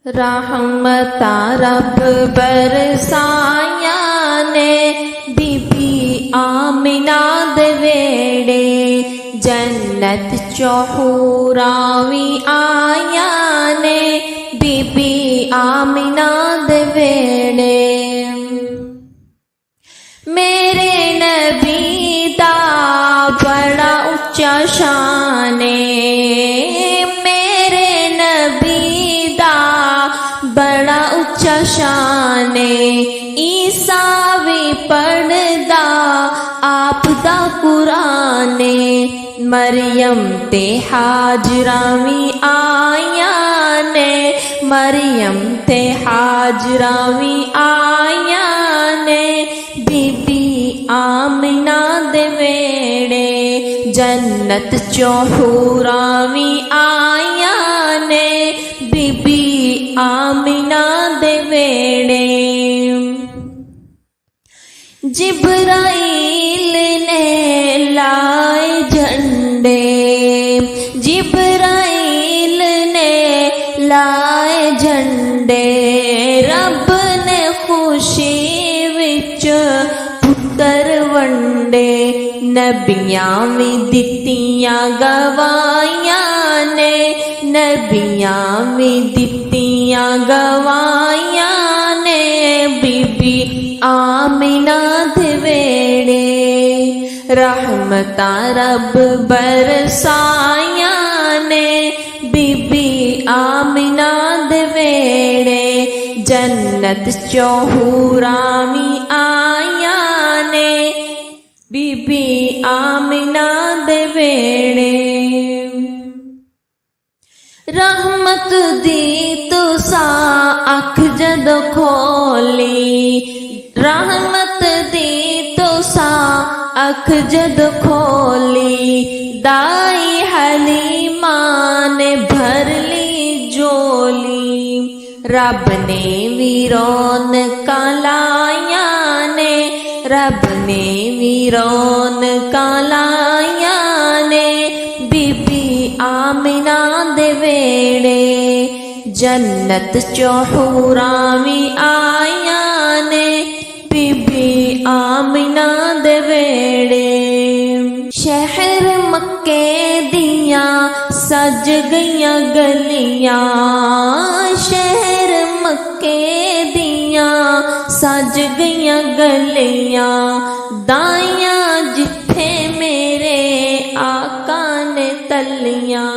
रहमता रब बरसाया ने बीबी आमिना दे वेड़े जन्नत चौहूरावी आया ने बीबी आमिना दे वेड़े। मेरे नबी दा बड़ा उच्चा शाने, मेरे नबी दा बड़ा उच्चा शाने। ईसा भी पढ़दा आप दा कुराने, मरियम ते हाजरा भी आया ने, मरियम ते हाजरा भी आया ने बीबी आमिना दे वेड़े जन्नत चौहूरावी आया ने बीबी आमिना दे वेड़े। जिब्राइल ने लाए झंडे, जिब्राइल ने लाए झंडे, रब ने खुशी विच पुत्र वंडे। नबियां भी दित्तियां गवाइयां ने, नबियां भी दित्तियां गवाइयां ने बीबी आमिना दे वेड़े। रहमता रब बरसाया ने बीबी आमिना दे वेड़े जन्नत चौहूरावी आया ने बीबी आमिना दे वेड़े। रहमत दी तुसा अख जद खोली, रहमत दी तुसा अख जद खोली, दाई हलीमा ने भर ली जोली। रब ने वीरोन कालाया ने, रब ने वीरोन कालाया ने बीबी आमिना दे वेड़े जन्नत चौहूरावी आया ने बीबी आमिना दे वेड़े। शहर मक्के दियां सज गईयां गलियां, शहर मक्के दियां सज गईयां गलियां, दाइयां जिथे मेरे आका ने तलियां,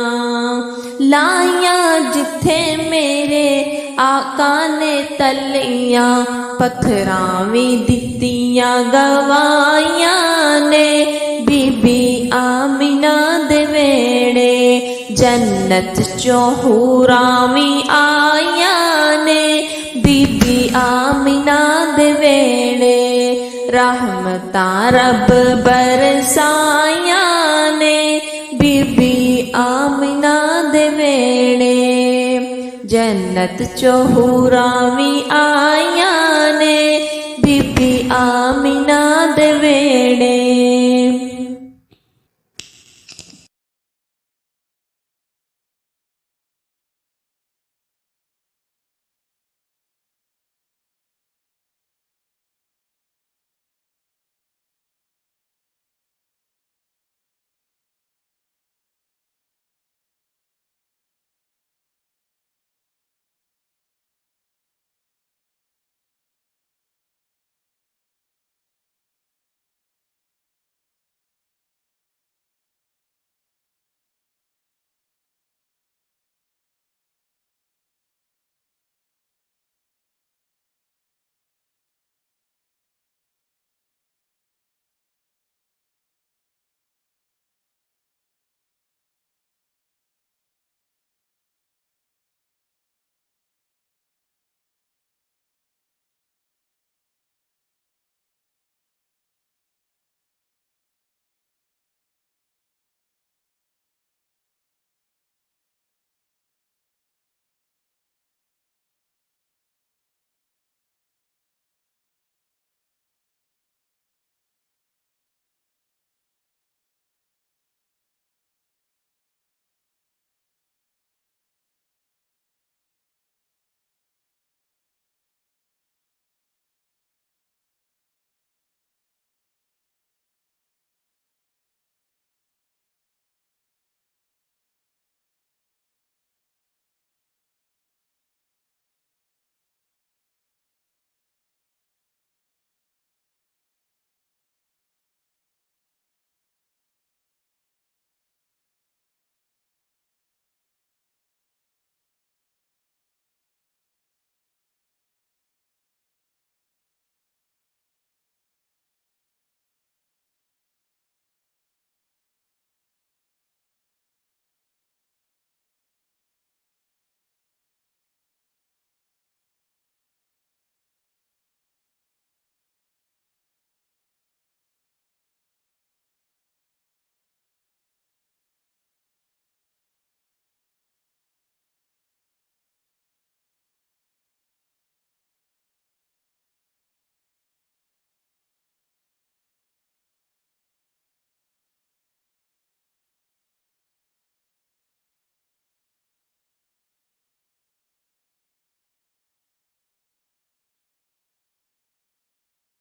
लाइयां जिथे मेरे आका ने तलियां, पत्थरां भी दित्तियां गवाइयां ने बीबी आमिना दे वेड़े जन्नत चौहूरावी आया ने बीबी आमिना दे वेड़े। रहमता रब बरसाया ने बीबी आमिना दे वेड़े जन्नत चौहूरावी आया ने बीबी आमिना दे वेड़े।